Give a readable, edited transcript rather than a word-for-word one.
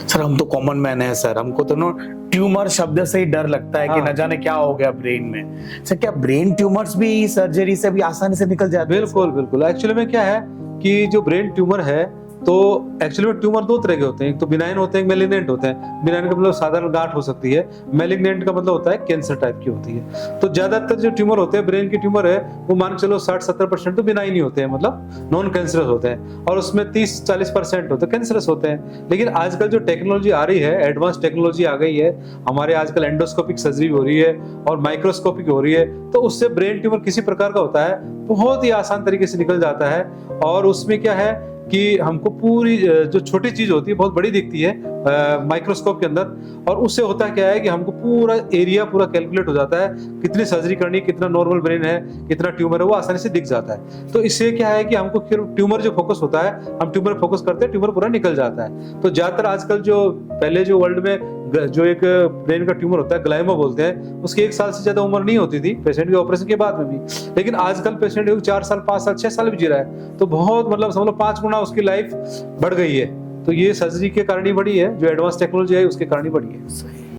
Sir हम तो common man है सर, हमको तो नो ट्यूमर शब्द से ही डर लगता है कि हाँ। न जाने क्या हो गया ब्रेन में। सर क्या ब्रेन ट्यूमर्स भी सर्जरी से भी आसानी से निकल जाते हैं? बिल्कुल बिल्कुल, एक्चुअली में क्या है कि जो ब्रेन ट्यूमर है, तो एक्चुअली में ट्यूमर दो तरह के होते हैं, एक तो बिनाइन होते हैं, एक मेलिग्नेंट होते हैं। बिनाइन का मतलब साधारण गांठ हो सकती है, मेलिग्नेंट का मतलब होता है कैंसर टाइप की होती है। तो ज्यादातर जो ट्यूमर होते हैं, ब्रेन की ट्यूमर है, वो मान के चलो 60-70% तो बिनाइन ही होते हैं, मतलब नॉन कैंसरस होते हैं, और उसमें 30-40% होते हैं कैंसरस होते हैं। लेकिन आजकल जो टेक्नोलॉजी आ रही है, एडवांस टेक्नोलॉजी आ गई है हमारे, आजकल एंडोस्कोपिक सर्जरी हो रही है और माइक्रोस्कोपिक हो रही है, तो उससे ब्रेन ट्यूमर किसी प्रकार का होता है बहुत ही आसान तरीके से निकल जाता है। और उसमें क्या है कि हमको पूरी जो छोटी चीज होती है बहुत बड़ी दिखती है माइक्रोस्कोप के अंदर, और उससे होता क्या है कि हमको पूरा एरिया पूरा कैलकुलेट हो जाता है, कितनी सर्जरी करनी है, कितना नॉर्मल ब्रेन है, कितना ट्यूमर है, वो आसानी से दिख जाता है। तो इससे क्या है कि हमको फिर ट्यूमर जो फोकस होता है, हम ट्यूमर फोकस करते हैं, ट्यूमर पूरा निकल जाता है। तो ज्यादातर आजकल जो पहले जो वर्ल्ड में जो एक ब्रेन का ट्यूमर होता है, ग्लाइमा बोलते हैं, उसकी 1 साल से ज्यादा उम्र नहीं होती थी पेशेंट के ऑपरेशन के बाद में भी। लेकिन आजकल पेशेंट 4 साल, 5 साल, 6 साल भी जी रहा है, तो बहुत मतलब समझ लो 5 गुना उसकी लाइफ बढ़ गई है। तो ये सर्जरी के कारण ही बढ़ी है, जो एडवांस टेक्नोलॉजी है उसके कारण ही बढ़ी है। सही।